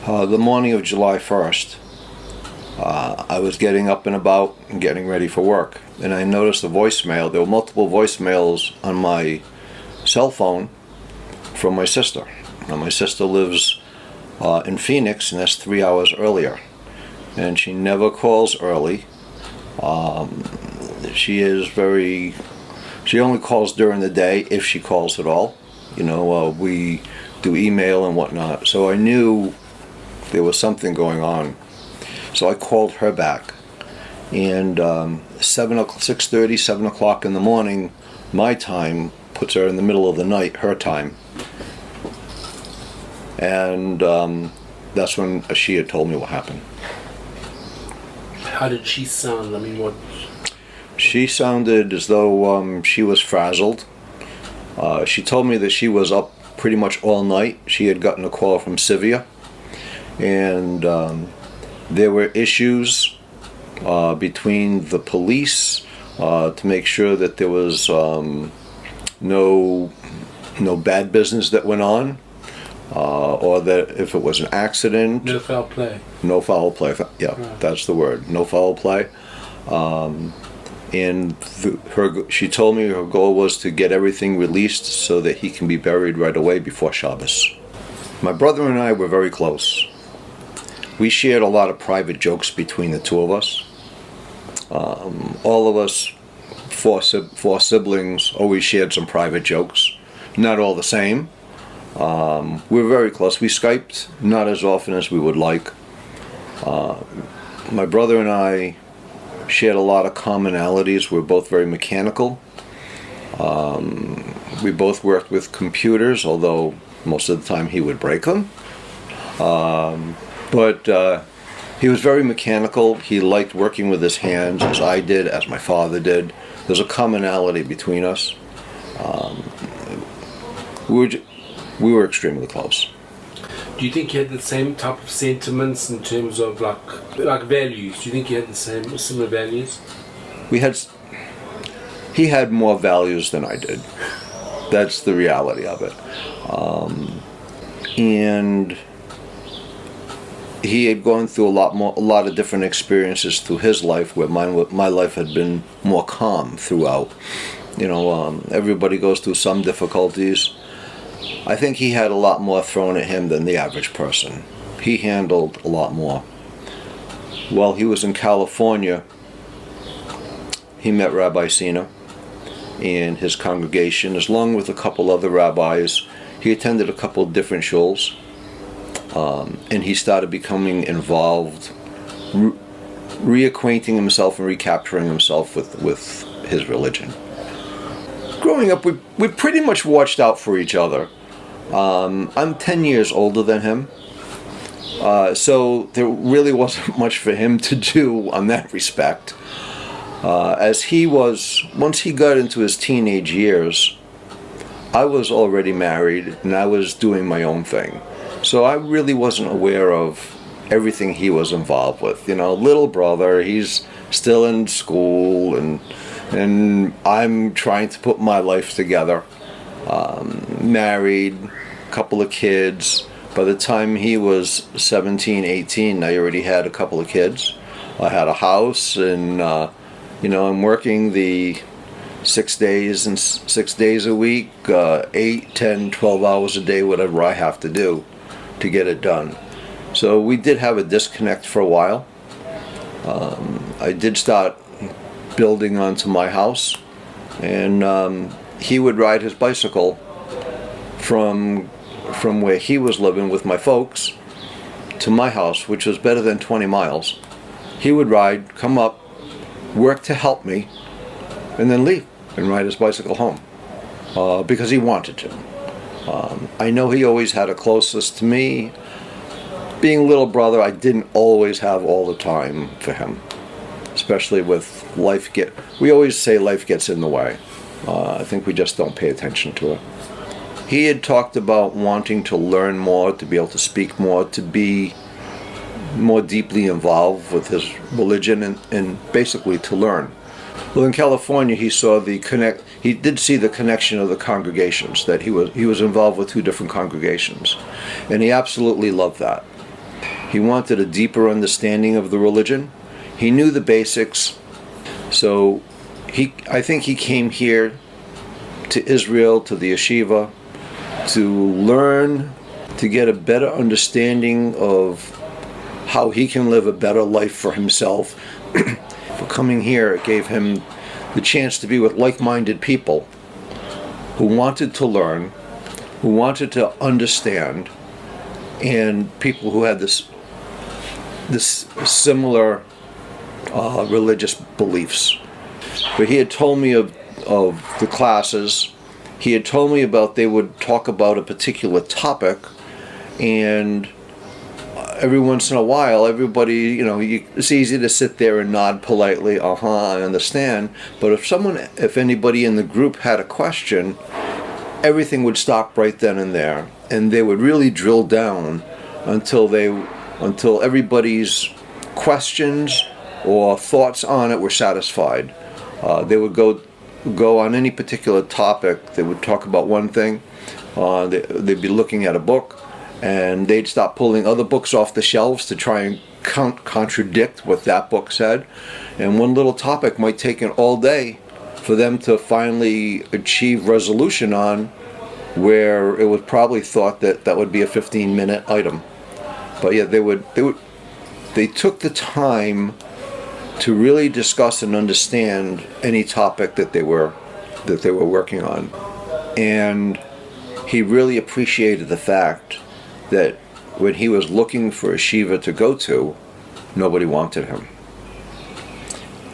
The morning of July 1st, I was getting up and about and getting ready for work, and I noticed a voicemail. There were multiple voicemails on my cell phone from my sister. Now, my sister lives in Phoenix, and that's 3 hours earlier, and she never calls early. She only calls during the day, if she calls at all. We do email and whatnot, so I knew there was something going on. So I called her back, and 6:30, 7 o'clock in the morning, my time, puts her in the middle of the night, her time. And that's when she had told me what happened. How did she sound? I mean, what? She sounded as though she was frazzled. She told me that she was up pretty much all night. She had gotten a call from Sivia, and there were issues between the police to make sure that there was no bad business that went on, or that if it was an accident. No foul play. No foul play. Yeah, right. That's the word. No foul play. And she told me her goal was to get everything released so that he can be buried right away before Shabbos. My brother and I were very close. We shared a lot of private jokes between the two of us. All of us, four siblings, always shared some private jokes. Not all the same. We were very close. We Skyped not as often as we would like. My brother and I shared a lot of commonalities. We're both very mechanical. We both worked with computers, although most of the time he would break them. But he was very mechanical. He liked working with his hands, as I did, as my father did. There's a commonality between us. We were extremely close. Do you think you had the same type of sentiments in terms of like values? Do you think you had the similar values? He had more values than I did. That's the reality of it. And he had gone through a lot of different experiences through his life, where my life had been more calm throughout. Everybody goes through some difficulties. I think he had a lot more thrown at him than the average person. He handled a lot more. While he was in California, he met Rabbi Sina and his congregation, along with a couple other rabbis. He attended a couple of different shuls, and he started becoming involved, reacquainting himself and recapturing himself with his religion. Growing up, we pretty much watched out for each other. I'm 10 years older than him, so there really wasn't much for him to do on that respect. Once he got into his teenage years, I was already married and I was doing my own thing. So I really wasn't aware of everything he was involved with. Little brother, he's still in school, and I'm trying to put my life together. Married, couple of kids. By the time he was 17, 18, I already had a couple of kids. I had a house, and I'm working the 6 days a week, 8, 10, 12 hours a day, whatever I have to do to get it done. So we did have a disconnect for a while. I did start building onto my house, and he would ride his bicycle from where he was living with my folks to my house, which was better than 20 miles. He would ride, come up, work to help me, and then leave and ride his bicycle home because he wanted to. I know he always had a closeness to me. Being little brother, I didn't always have all the time for him, especially with life. We always say life gets in the way. I think we just don't pay attention to it. He had talked about wanting to learn more, to be able to speak more, to be more deeply involved with his religion, and basically to learn. Well, in California, he did see the connection of the congregations, that he was involved with 2 different congregations, and he absolutely loved that. He wanted a deeper understanding of the religion. He knew the basics. So I think he came here to Israel, to the yeshiva, to learn, to get a better understanding of how he can live a better life for himself. For coming here, it gave him the chance to be with like-minded people who wanted to learn, who wanted to understand, and people who had this similar religious beliefs. But he had told me of the classes. He had told me about they would talk about a particular topic, and every once in a while, everybody, it's easy to sit there and nod politely, I understand. But if anybody in the group had a question, everything would stop right then and there, and they would really drill down until everybody's questions or thoughts on it were satisfied. They would go on any particular topic. They would talk about one thing. They'd be looking at a book, and they'd stop pulling other books off the shelves to try and contradict what that book said. And one little topic might take an all day for them to finally achieve resolution on, where it was probably thought that would be a 15-minute item. But yeah, they took the time to really discuss and understand any topic that they were working on. And he really appreciated the fact that when he was looking for a yeshiva to go to, nobody wanted him.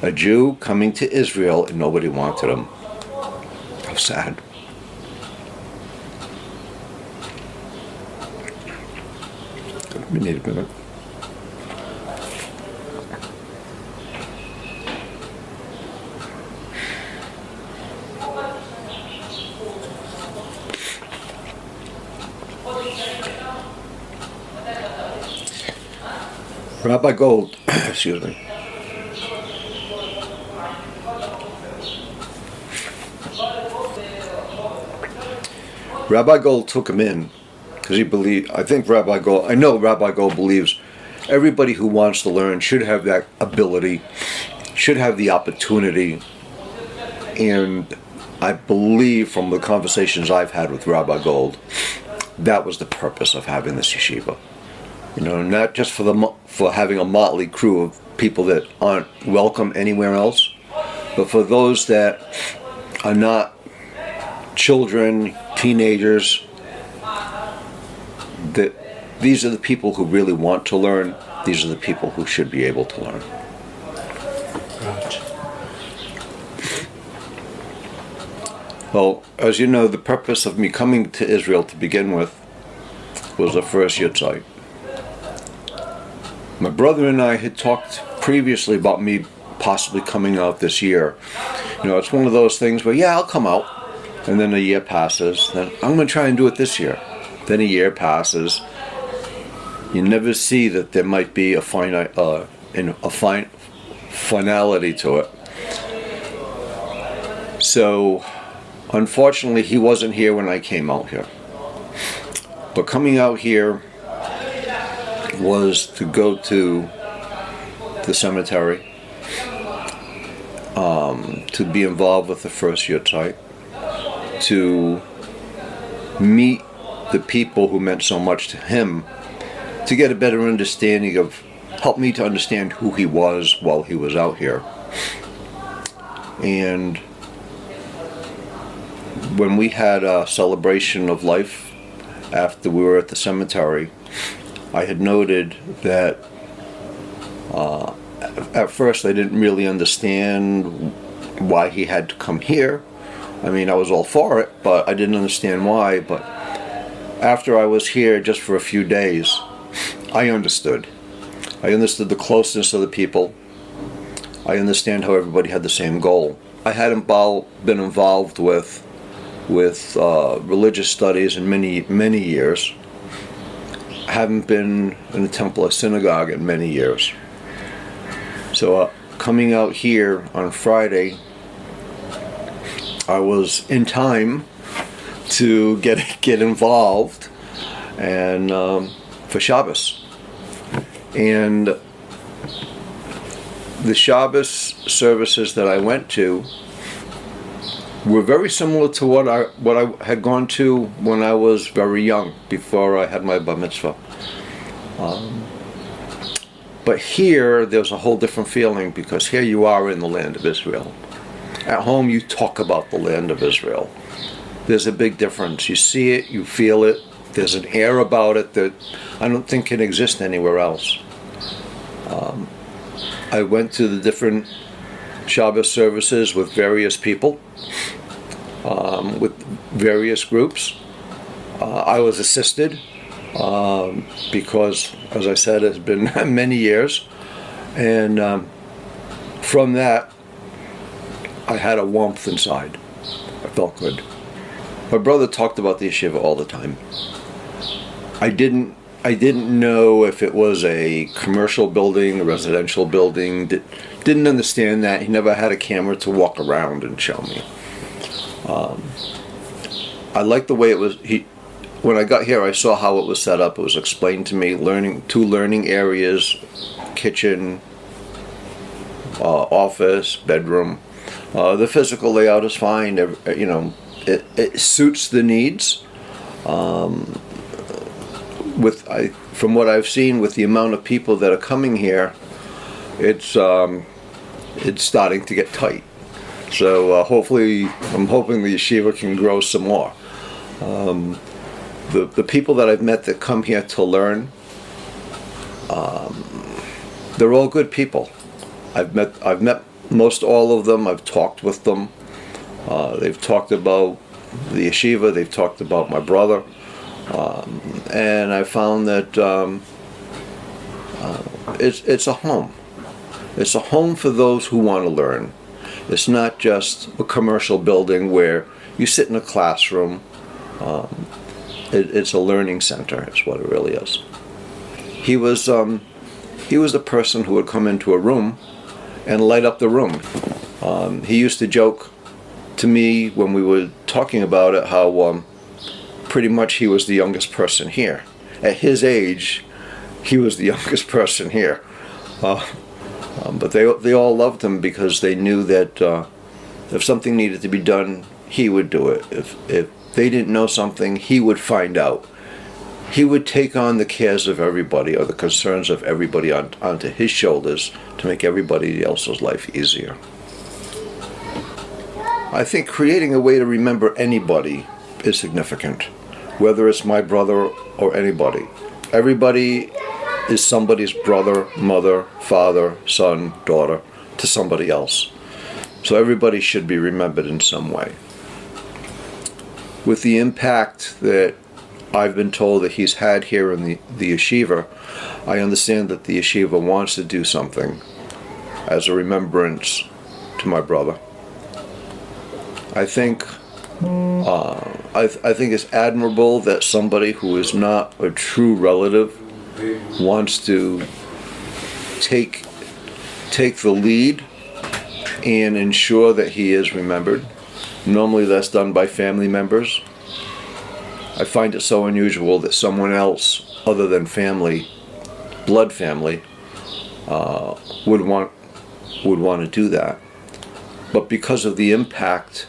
A Jew coming to Israel and nobody wanted him. How sad. We need a minute. Rabbi Gold, excuse me. Rabbi Gold took him in because he believed, I know Rabbi Gold believes everybody who wants to learn should have that ability, should have the opportunity. And I believe from the conversations I've had with Rabbi Gold, that was the purpose of having this yeshiva. Not just for having a motley crew of people that aren't welcome anywhere else, but for those that are not children, teenagers, that these are the people who really want to learn. These are the people who should be able to learn. Right. Well, as you know, the purpose of me coming to Israel to begin with was the first Yitzhak. My brother and I had talked previously about me possibly coming out this year. It's one of those things where, I'll come out. And then a year passes. Then I'm going to try and do it this year. Then a year passes. You never see that there might be a finality to it. So, unfortunately, he wasn't here when I came out here. But coming out here was to go to the cemetery, to be involved with the first Yitzhak, to meet the people who meant so much to him, to get a better understanding help me to understand who he was while he was out here. And when we had a celebration of life after we were at the cemetery, I had noted that at first I didn't really understand why he had to come here. I mean, I was all for it, but I didn't understand why. But after I was here just for a few days, I understood. I understood the closeness of the people. I understand how everybody had the same goal. I hadn't been involved with religious studies in many years. I haven't been in a temple or synagogue in many years. So coming out here on Friday, I was in time to get involved and for Shabbos. And the Shabbos services that I went to were very similar to what I had gone to when I was very young, before I had my bar mitzvah. But here, there's a whole different feeling, because here you are in the land of Israel. At home, you talk about the land of Israel. There's a big difference. You see it, you feel it. There's an air about it that I don't think can exist anywhere else. I went to the different Shabbos services with various people, with various groups. I was assisted because, as I said, it's been many years. And from that, I had a warmth inside. I felt good. My brother talked about the yeshiva all the time. I didn't know if it was a commercial building, a residential building. Didn't understand that. He never had a camera to walk around and show me. I liked the way it was. When I got here, I saw how it was set up. It was explained to me. Two learning areas, kitchen, office, bedroom. The physical layout is fine. It suits the needs. From what I've seen, with the amount of people that are coming here, it's starting to get tight. So hopefully, I'm hoping the yeshiva can grow some more. The people that I've met that come here to learn, they're all good people. I've met most all of them. I've talked with them. They've talked about the yeshiva. They've talked about my brother. And I found that it's a home. It's a home for those who want to learn. It's not just a commercial building where you sit in a classroom. It's a learning center. It's what it really is. He was the person who would come into a room and light up the room. He used to joke to me when we were talking about it how pretty much he was the youngest person here. At his age, he was the youngest person here. But they all loved him because they knew that if something needed to be done, he would do it. If they didn't know something, he would find out. He would take on the cares of everybody, or the concerns of everybody onto his shoulders to make everybody else's life easier. I think creating a way to remember anybody is significant, whether it's my brother or anybody. Everybody is somebody's brother, mother, father, son, daughter to somebody else. So everybody should be remembered in some way. With the impact that I've been told that he's had here in the yeshiva, I understand that the yeshiva wants to do something as a remembrance to my brother. I think it's admirable that somebody who is not a true relative wants to take the lead and ensure that he is remembered. Normally that's done by family members. I find it so unusual that someone else other than family, blood family, would want to do that. But because of the impact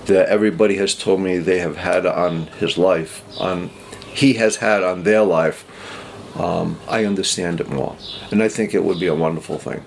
that everybody has told me they have had on his life, he has had on their life, I understand it more. And I think it would be a wonderful thing.